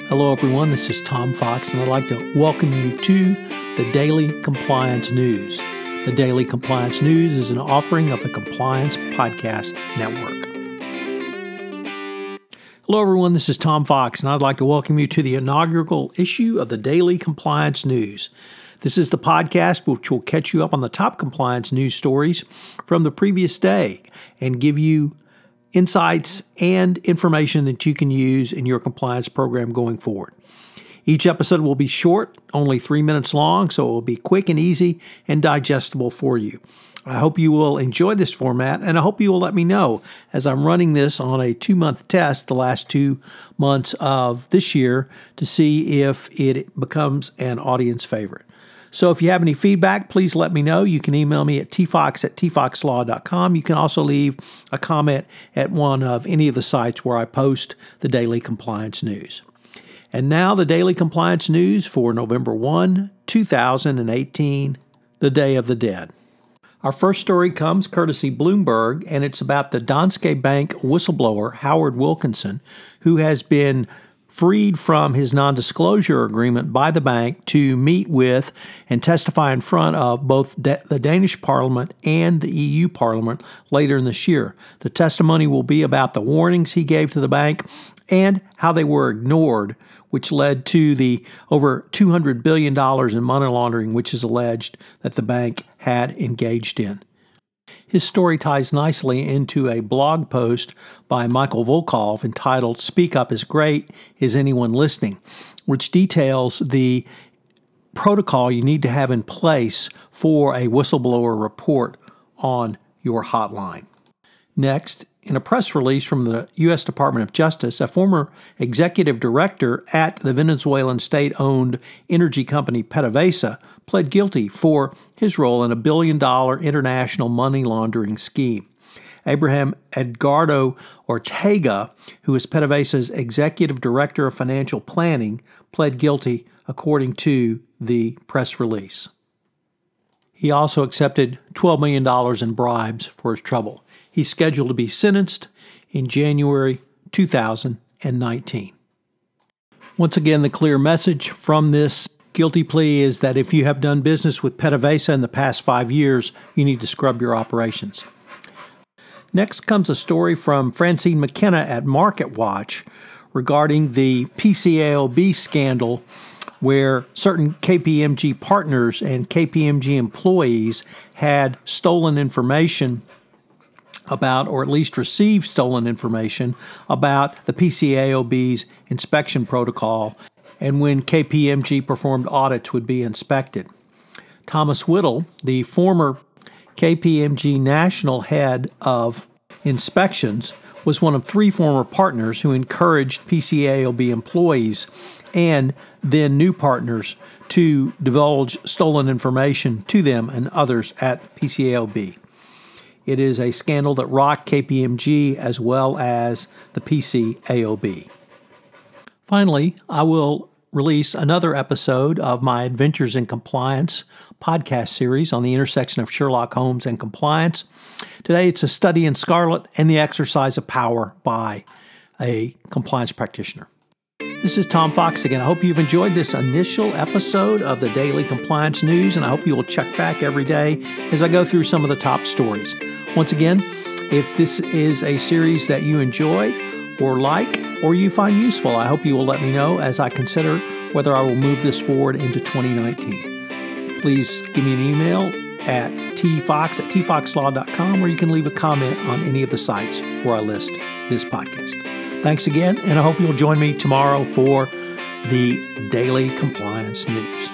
Hello everyone, this is Tom Fox and I'd like to welcome you to the Daily Compliance News. The Daily Compliance News is an offering of the Compliance Podcast Network. Hello everyone, this is Tom Fox and I'd like to welcome you to the inaugural issue of the Daily Compliance News. This is the podcast which will catch you up on the top compliance news stories from the previous day and give you insights and information that you can use in your compliance program going forward. Each episode will be short, only 3 minutes long, so it will be quick and easy and digestible for you. I hope you will enjoy this format, and I hope you will let me know as I'm running this on a 2-month test the last 2 months of this year to see if it becomes an audience favorite. So if you have any feedback, please let me know. You can email me at tfox@tfoxlaw.com. You can also leave a comment at one of any of the sites where I post the Daily Compliance News. And now the Daily Compliance News for November 1, 2018, the Day of the Dead. Our first story comes courtesy Bloomberg, and it's about the Danske Bank whistleblower, Howard Wilkinson, who has been freed from his non-disclosure agreement by the bank to meet with and testify in front of both the Danish Parliament and the EU Parliament later in this year. The testimony will be about the warnings he gave to the bank and how they were ignored, which led to the over $200 billion in money laundering, which is alleged that the bank had engaged in. His story ties nicely into a blog post by Michael Volkov entitled "Speak Up is Great, Is Anyone Listening?", which details the protocol you need to have in place for a whistleblower report on your hotline. Next, in a press release from the U.S. Department of Justice, a former executive director at the Venezuelan state-owned energy company PDVSA pled guilty for his role in a $1 billion international money laundering scheme. Abraham Edgardo Ortega, who is PDVSA's executive director of financial planning, pled guilty according to the press release. He also accepted $12 million in bribes for his trouble. He's scheduled to be sentenced in January 2019. Once again, the clear message from this guilty plea is that if you have done business with PDVSA in the past 5 years, you need to scrub your operations. Next comes a story from Francine McKenna at MarketWatch regarding the PCAOB scandal where certain KPMG partners and KPMG employees had stolen information about, or at least received stolen information about the PCAOB's inspection protocol and when KPMG performed audits would be inspected. Thomas Whittle, the former KPMG national head of inspections, was one of 3 former partners who encouraged PCAOB employees and then new partners to divulge stolen information to them and others at PCAOB. It is a scandal that rocked KPMG as well as the PCAOB. Finally, I will release another episode of my Adventures in Compliance podcast series on the intersection of Sherlock Holmes and compliance. Today, it's a study in Scarlet and the exercise of power by a compliance practitioner. This is Tom Fox again. I hope you've enjoyed this initial episode of the Daily Compliance News, and I hope you will check back every day as I go through some of the top stories. Once again, if this is a series that you enjoy or like or you find useful, I hope you will let me know as I consider whether I will move this forward into 2019. Please give me an email at tfox@tfoxlaw.com, or you can leave a comment on any of the sites where I list this podcast. Thanks again, and I hope you'll join me tomorrow for the Daily Compliance News.